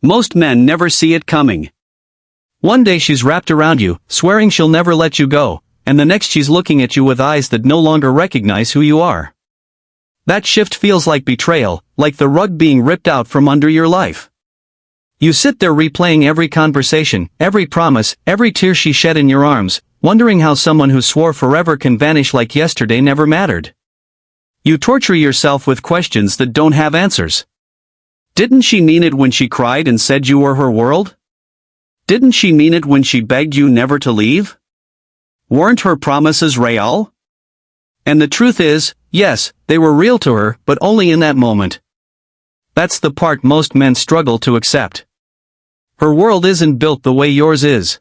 Most men never see it coming. One day she's wrapped around you, swearing she'll never let you go, and the next she's looking at you with eyes that no longer recognize who you are. That shift feels like betrayal, like the rug being ripped out from under your life. You sit there replaying every conversation, every promise, every tear she shed in your arms, wondering how someone who swore forever can vanish like yesterday never mattered. You torture yourself with questions that don't have answers. Didn't she mean it when she cried and said you were her world? Didn't she mean it when she begged you never to leave? Weren't her promises real? And the truth is, yes, they were real to her, but only in that moment. That's the part most men struggle to accept. Her world isn't built the way yours is.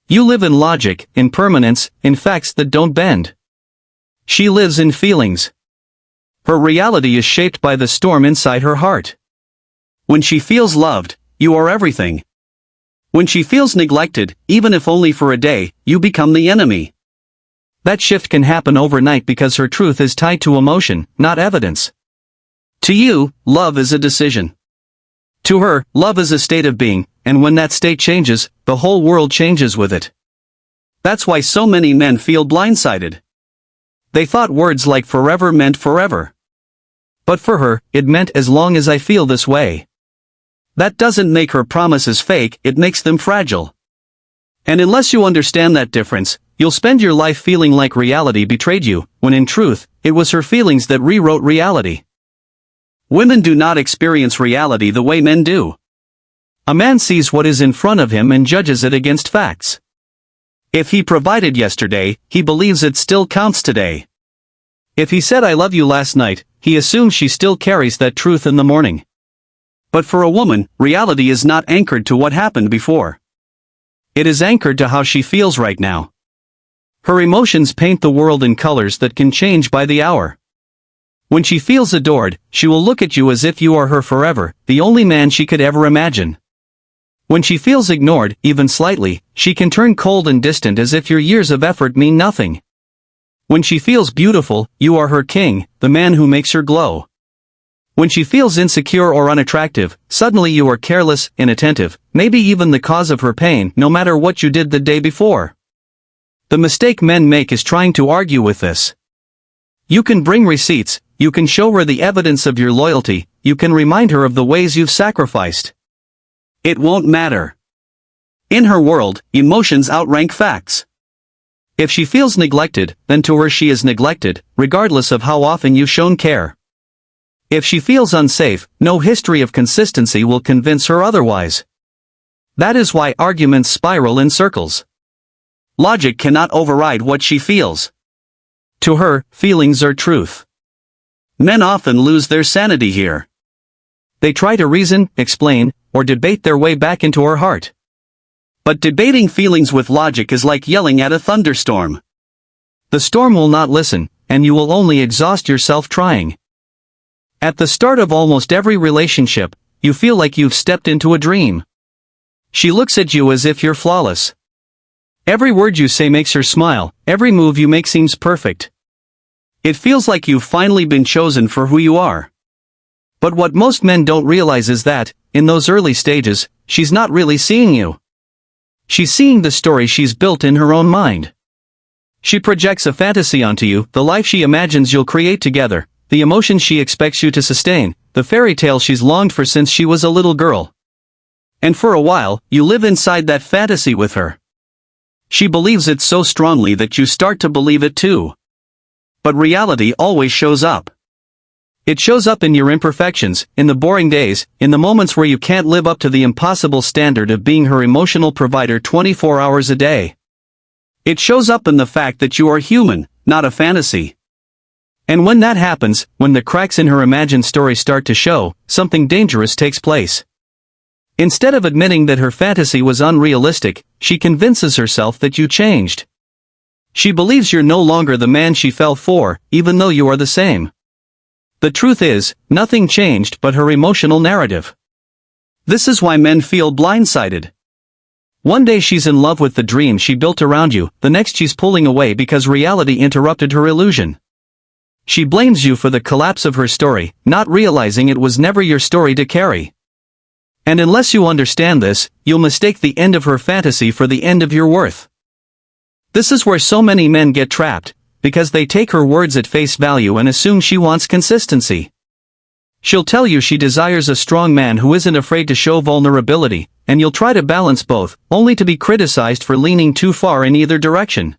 You live in logic, in permanence, in facts that don't bend. She lives in feelings. Her reality is shaped by the storm inside her heart. When she feels loved, you are everything. When she feels neglected, even if only for a day, you become the enemy. That shift can happen overnight because her truth is tied to emotion, not evidence. To you, love is a decision. To her, love is a state of being, and when that state changes, the whole world changes with it. That's why so many men feel blindsided. They thought words like forever meant forever. But for her, it meant as long as I feel this way. That doesn't make her promises fake, it makes them fragile. And unless you understand that difference, you'll spend your life feeling like reality betrayed you, when in truth, it was her feelings that rewrote reality. Women do not experience reality the way men do. A man sees what is in front of him and judges it against facts. If he provided yesterday, he believes it still counts today. If he said I love you last night, he assumes she still carries that truth in the morning. But for a woman, reality is not anchored to what happened before. It is anchored to how she feels right now. Her emotions paint the world in colors that can change by the hour. When she feels adored, she will look at you as if you are her forever, the only man she could ever imagine. When she feels ignored, even slightly, she can turn cold and distant as if your years of effort mean nothing. When she feels beautiful, you are her king, the man who makes her glow. When she feels insecure or unattractive, suddenly you are careless, inattentive, maybe even the cause of her pain, no matter what you did the day before. The mistake men make is trying to argue with this. You can bring receipts, you can show her the evidence of your loyalty, you can remind her of the ways you've sacrificed. It won't matter. In her world, emotions outrank facts. If she feels neglected, then to her she is neglected, regardless of how often you've shown care. If she feels unsafe, no history of consistency will convince her otherwise. That is why arguments spiral in circles. Logic cannot override what she feels. To her, feelings are truth. Men often lose their sanity here. They try to reason, explain, or debate their way back into her heart. But debating feelings with logic is like yelling at a thunderstorm. The storm will not listen, and you will only exhaust yourself trying. At the start of almost every relationship, you feel like you've stepped into a dream. She looks at you as if you're flawless. Every word you say makes her smile, every move you make seems perfect. It feels like you've finally been chosen for who you are. But what most men don't realize is that, in those early stages, she's not really seeing you. She's seeing the story she's built in her own mind. She projects a fantasy onto you, the life she imagines you'll create together, the emotions she expects you to sustain, the fairy tale she's longed for since she was a little girl. And for a while, you live inside that fantasy with her. She believes it so strongly that you start to believe it too. But reality always shows up. It shows up in your imperfections, in the boring days, in the moments where you can't live up to the impossible standard of being her emotional provider 24 hours a day. It shows up in the fact that you are human, not a fantasy. And when that happens, when the cracks in her imagined story start to show, something dangerous takes place. Instead of admitting that her fantasy was unrealistic, she convinces herself that you changed. She believes you're no longer the man she fell for, even though you are the same. The truth is, nothing changed but her emotional narrative. This is why men feel blindsided. One day she's in love with the dream she built around you, the next she's pulling away because reality interrupted her illusion. She blames you for the collapse of her story, not realizing it was never your story to carry. And unless you understand this, you'll mistake the end of her fantasy for the end of your worth. This is where so many men get trapped, because they take her words at face value and assume she wants consistency. She'll tell you she desires a strong man who isn't afraid to show vulnerability, and you'll try to balance both, only to be criticized for leaning too far in either direction.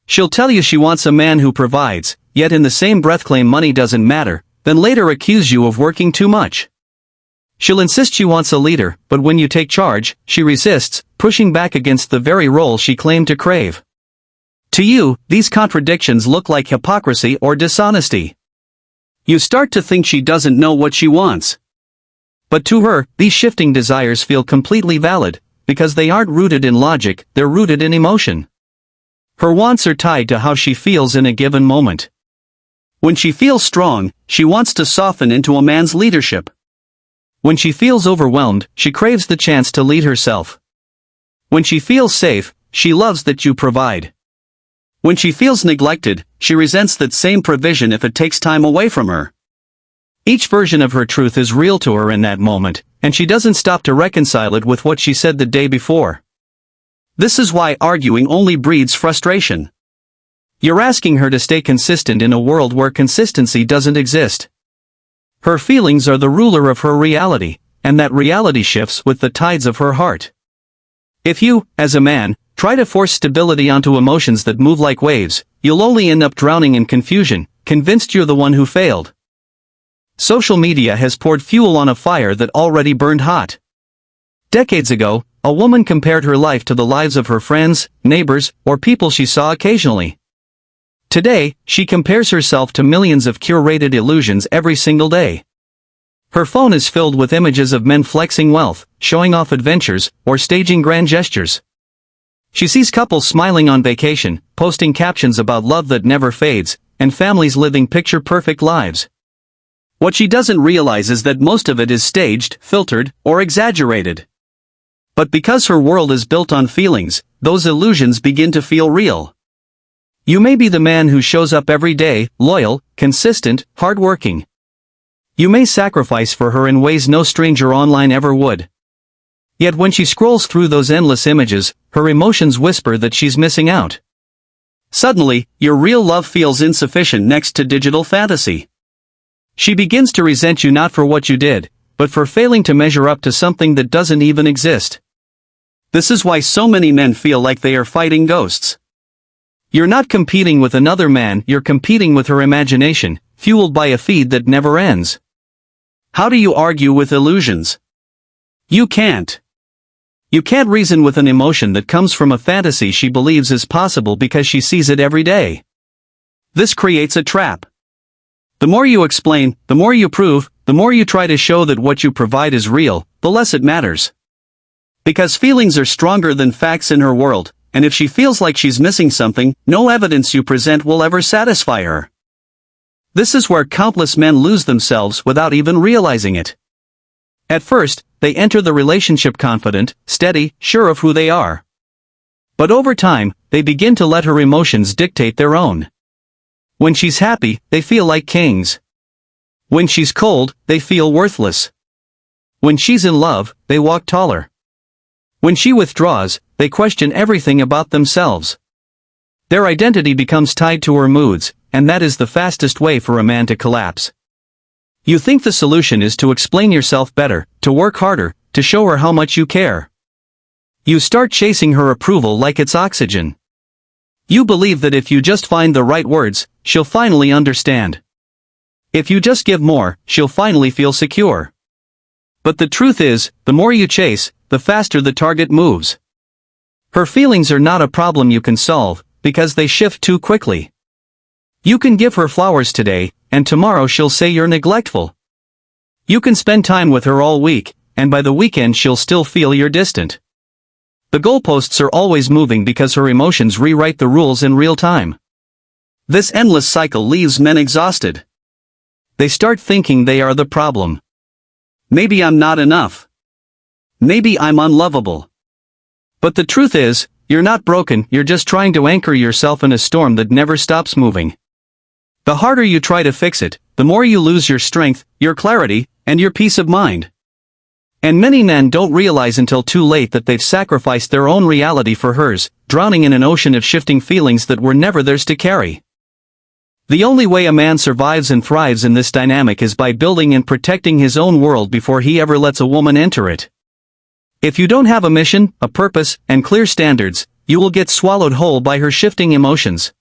She'll tell you she wants a man who provides, yet in the same breath claim money doesn't matter, then later accuse you of working too much. She'll insist she wants a leader, but when you take charge, she resists, pushing back against the very role she claimed to crave. To you, these contradictions look like hypocrisy or dishonesty. You start to think she doesn't know what she wants. But to her, these shifting desires feel completely valid, because they aren't rooted in logic, they're rooted in emotion. Her wants are tied to how she feels in a given moment. When she feels strong, she wants to soften into a man's leadership. When she feels overwhelmed, she craves the chance to lead herself. When she feels safe, she loves that you provide. When she feels neglected, she resents that same provision if it takes time away from her. Each version of her truth is real to her in that moment, and she doesn't stop to reconcile it with what she said the day before. This is why arguing only breeds frustration. You're asking her to stay consistent in a world where consistency doesn't exist. Her feelings are the ruler of her reality, and that reality shifts with the tides of her heart. If you, as a man, try to force stability onto emotions that move like waves, you'll only end up drowning in confusion, convinced you're the one who failed. Social media has poured fuel on a fire that already burned hot. Decades ago, a woman compared her life to the lives of her friends, neighbors, or people she saw occasionally. Today, she compares herself to millions of curated illusions every single day. Her phone is filled with images of men flexing wealth, showing off adventures, or staging grand gestures. She sees couples smiling on vacation, posting captions about love that never fades, and families living picture-perfect lives. What she doesn't realize is that most of it is staged, filtered, or exaggerated. But because her world is built on feelings, those illusions begin to feel real. You may be the man who shows up every day, loyal, consistent, hardworking. You may sacrifice for her in ways no stranger online ever would. Yet when she scrolls through those endless images, her emotions whisper that she's missing out. Suddenly, your real love feels insufficient next to digital fantasy. She begins to resent you not for what you did, but for failing to measure up to something that doesn't even exist. This is why so many men feel like they are fighting ghosts. You're not competing with another man, you're competing with her imagination, fueled by a feed that never ends. How do you argue with illusions? You can't. You can't reason with an emotion that comes from a fantasy she believes is possible because she sees it every day. This creates a trap. The more you explain, the more you prove, the more you try to show that what you provide is real, the less it matters. Because feelings are stronger than facts in her world, and if she feels like she's missing something, no evidence you present will ever satisfy her. This is where countless men lose themselves without even realizing it. At first, they enter the relationship confident, steady, sure of who they are. But over time, they begin to let her emotions dictate their own. When she's happy, they feel like kings. When she's cold, they feel worthless. When she's in love, they walk taller. When she withdraws, they question everything about themselves. Their identity becomes tied to her moods, and that is the fastest way for a man to collapse. You think the solution is to explain yourself better, to work harder, to show her how much you care. You start chasing her approval like it's oxygen. You believe that if you just find the right words, she'll finally understand. If you just give more, she'll finally feel secure. But the truth is, the more you chase, the faster the target moves. Her feelings are not a problem you can solve, because they shift too quickly. You can give her flowers today, and tomorrow she'll say you're neglectful. You can spend time with her all week, and by the weekend she'll still feel you're distant. The goalposts are always moving because her emotions rewrite the rules in real time. This endless cycle leaves men exhausted. They start thinking they are the problem. Maybe I'm not enough. Maybe I'm unlovable. But the truth is, you're not broken, you're just trying to anchor yourself in a storm that never stops moving. The harder you try to fix it, the more you lose your strength, your clarity, and your peace of mind. And many men don't realize until too late that they've sacrificed their own reality for hers, drowning in an ocean of shifting feelings that were never theirs to carry. The only way a man survives and thrives in this dynamic is by building and protecting his own world before he ever lets a woman enter it. If you don't have a mission, a purpose, and clear standards, you will get swallowed whole by her shifting emotions.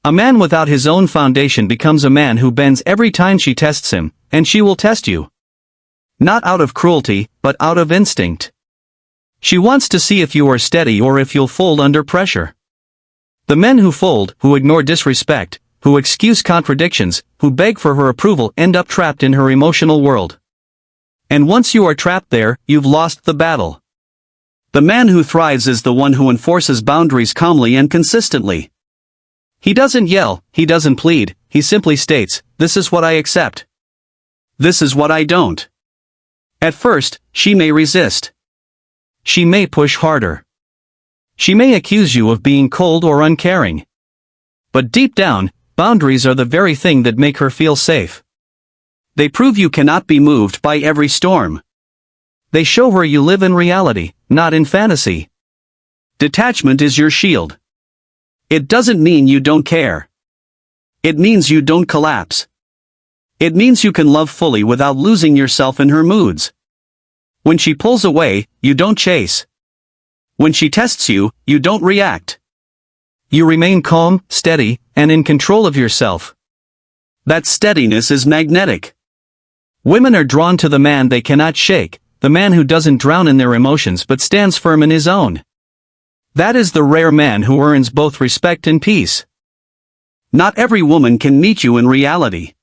A man without his own foundation becomes a man who bends every time she tests him, and she will test you. Not out of cruelty, but out of instinct. She wants to see if you are steady or if you'll fold under pressure. The men who fold, who ignore disrespect, who excuse contradictions, who beg for her approval end up trapped in her emotional world. And once you are trapped there, you've lost the battle. The man who thrives is the one who enforces boundaries calmly and consistently. He doesn't yell, he doesn't plead, he simply states, "This is what I accept. This is what I don't." At first, she may resist. She may push harder. She may accuse you of being cold or uncaring. But deep down, boundaries are the very thing that make her feel safe. They prove you cannot be moved by every storm. They show her you live in reality, not in fantasy. Detachment is your shield. It doesn't mean you don't care. It means you don't collapse. It means you can love fully without losing yourself in her moods. When she pulls away, you don't chase. When she tests you, you don't react. You remain calm, steady, and in control of yourself. That steadiness is magnetic. Women are drawn to the man they cannot shake, the man who doesn't drown in their emotions but stands firm in his own. That is the rare man who earns both respect and peace. Not every woman can meet you in reality.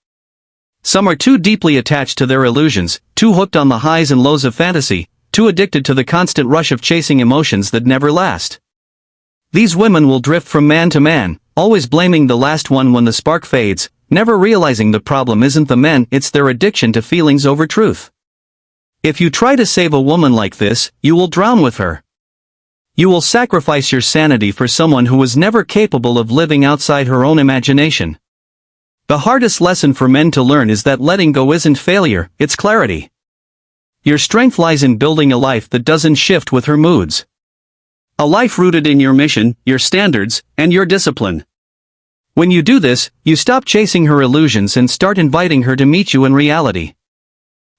Some are too deeply attached to their illusions, too hooked on the highs and lows of fantasy, too addicted to the constant rush of chasing emotions that never last. These women will drift from man to man, always blaming the last one when the spark fades, never realizing the problem isn't the men, it's their addiction to feelings over truth. If you try to save a woman like this, you will drown with her. You will sacrifice your sanity for someone who was never capable of living outside her own imagination. The hardest lesson for men to learn is that letting go isn't failure, it's clarity. Your strength lies in building a life that doesn't shift with her moods. A life rooted in your mission, your standards, and your discipline. When you do this, you stop chasing her illusions and start inviting her to meet you in reality.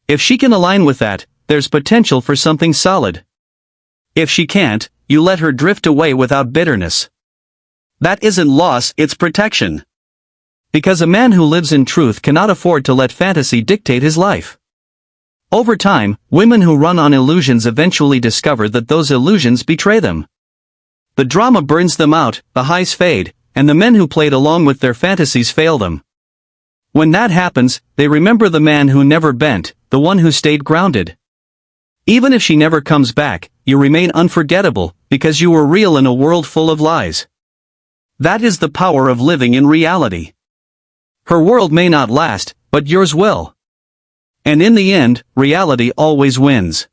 If she can align with that, there's potential for something solid. If she can't, you let her drift away without bitterness. That isn't loss, it's protection. Because a man who lives in truth cannot afford to let fantasy dictate his life. Over time, women who run on illusions eventually discover that those illusions betray them. The drama burns them out, the highs fade, and the men who played along with their fantasies fail them. When that happens, they remember the man who never bent, the one who stayed grounded. Even if she never comes back, you remain unforgettable, because you were real in a world full of lies. That is the power of living in reality. Her world may not last, but yours will. And in the end, reality always wins.